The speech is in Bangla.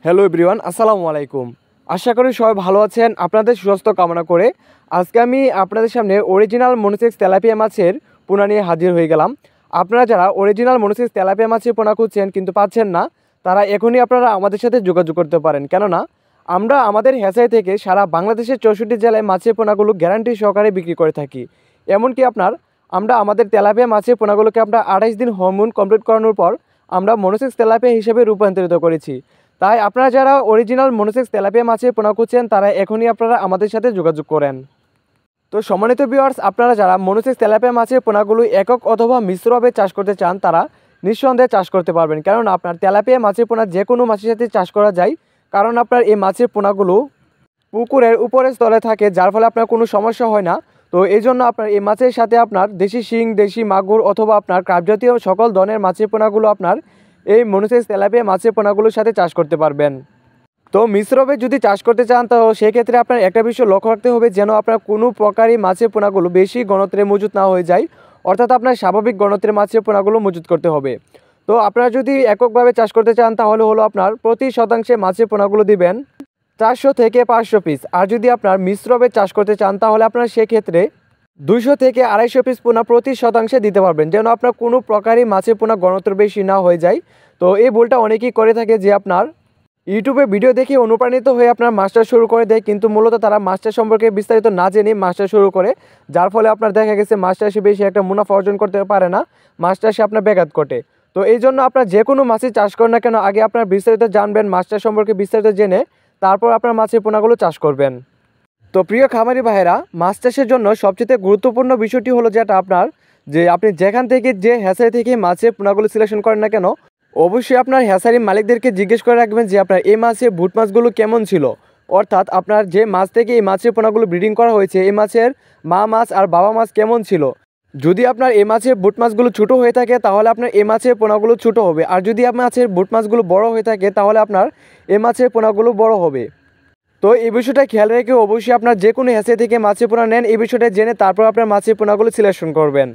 হ্যালো এভরিওয়ান, আসসালামু আলাইকুম। আশা করি সবাই ভালো আছেন। আপনাদের সুস্বাস্থ্য কামনা করে আজকে আমি আপনাদের সামনে অরিজিনাল মনোসেক্স তেলাপিয়া মাছের পোনা নিয়ে হাজির হয়ে গেলাম। আপনারা যারা অরিজিনাল মনোসেক্স তেলাপিয়া মাছের পোনা খুঁজছেন কিন্তু পাচ্ছেন না, তারা এখনই আপনারা আমাদের সাথে যোগাযোগ করতে পারেন। কেননা আমরা আমাদের হ্যাচারি থেকে সারা বাংলাদেশের 64 জেলায় মাছের পোনাগুলো গ্যারান্টি সহকারে বিক্রি করে থাকি। এমনকি আমরা আমাদের তেলাপিয়া মাছের পোনাগুলোকে আমরা 28 দিন হরমোন কমপ্লিট করানোর পর আমরা মনোসেক্স তেলাপিয়া হিসেবে রূপান্তরিত করেছি। তাই আপনারা যারা অরিজিনাল মনোসেক্স তেলাপিয়া মাছের পোনা খুঁজছেন তারা এখনই আপনারা আমাদের সাথে যোগাযোগ করেন। তো সম্মানিত ভিউয়ার্স, আপনারা যারা মনোসেক্স তেলাপিয়া মাছের পোনাগুলো একক অথবা মিশ্রভাবে চাষ করতে চান তারা নিঃসন্দেহে চাষ করতে পারবেন। কারণ আপনার তেলাপিয়া মাছের পোনা যে কোনো মাছের সাথে চাষ করা যায়। কারণ আপনার এই মাছের পোনাগুলো পুকুরের উপরের স্তরে থাকে, যার ফলে আপনার কোনো সমস্যা হয় না। তো এই জন্য আপনার এই মাছের সাথে আপনার দেশি শিং, দেশি মাগুর অথবা আপনার ক্রাব জাতীয় সকল ধরনের মাছের পোনাগুলো আপনার এই মনোসেক্স তেলাপিয়া মাছের পোনাগুলোর সাথে চাষ করতে পারবেন। তো মিশ্রভাবে যদি চাষ করতে চান তো সেক্ষেত্রে আপনার একটা বিষয় লক্ষ্য রাখতে হবে, যেন আপনার কোনো প্রকারই মাছের পোনাগুলো বেশি ঘনত্বে মজুত না হয়ে যায়। অর্থাৎ আপনার স্বাভাবিক ঘনত্বের মাছের পোনাগুলো মজুত করতে হবে। তো আপনারা যদি এককভাবে চাষ করতে চান তাহলে হলো আপনার প্রতি শতাংশে মাছের পোনাগুলো দিবেন 400 থেকে 500 পিস। আর যদি আপনার মিশ্রভাবে চাষ করতে চান তাহলে আপনার সেক্ষেত্রে 200 থেকে 250 পিস পোনা প্রতি শতাংশে দিতে পারবেন, যেন আপনার কোনো প্রকারই মাছের পোনা ঘনত্ব বেশি না হয়ে যায়। তো এই ভুলটা অনেকেই করে থাকে যে আপনার ইউটিউবে ভিডিও দেখে অনুপ্রাণিত হয়ে আপনার মাছটা শুরু করে দেয়, কিন্তু মূলত তারা মাছটা সম্পর্কে বিস্তারিত না জেনে মাছটা শুরু করে, যার ফলে আপনার দেখা গেছে মাছটা সে বেশি একটা মুনাফা অর্জন করতে পারে না, মাছটা সে আপনার ব্যাঘাত ঘটে। তো এই জন্য আপনার যে কোনো মাছই চাষ করেন না কেন আগে আপনার বিস্তারিত জানবেন, মাছটা সম্পর্কে বিস্তারিত জেনে তারপর আপনার মাছের পোনাগুলো চাষ করবেন। তো প্রিয় খামারি ভাইয়েরা, মাছ চাষের জন্য সবচেয়ে গুরুত্বপূর্ণ বিষয়টি হলো যেটা আপনার যে আপনি যেখান থেকে যে হ্যাচারি থেকে মাছের পোনাগুলো সিলেকশন করেন না কেন, অবশ্যই আপনার হ্যাচারি মালিকদেরকে জিজ্ঞেস করে রাখবেন যে আপনার এই মাছের বুট মাছগুলো কেমন ছিল। অর্থাৎ আপনার যে মাছ থেকে এই মাছের পোনাগুলো ব্রিডিং করা হয়েছে এই মাছের মা মাছ আর বাবা মাছ কেমন ছিল। যদি আপনার এই মাছের বুট মাছগুলো ছোটো হয়ে থাকে তাহলে আপনার এই মাছের পোনাগুলো ছোটো হবে, আর যদি আপনার মাছের বুট মাছগুলো বড় হয়ে থাকে তাহলে আপনার এই মাছের পোনাগুলো বড় হবে। তো এই বিষয়টা খেয়াল রেখে অবশ্যই আপনার যে কোনো হ্যাচারি থেকে মাছের পোনা নেন এই বিষয়টা জেনে তারপর আপনার মাছের পোনাগুলো সিলেকশন করবেন।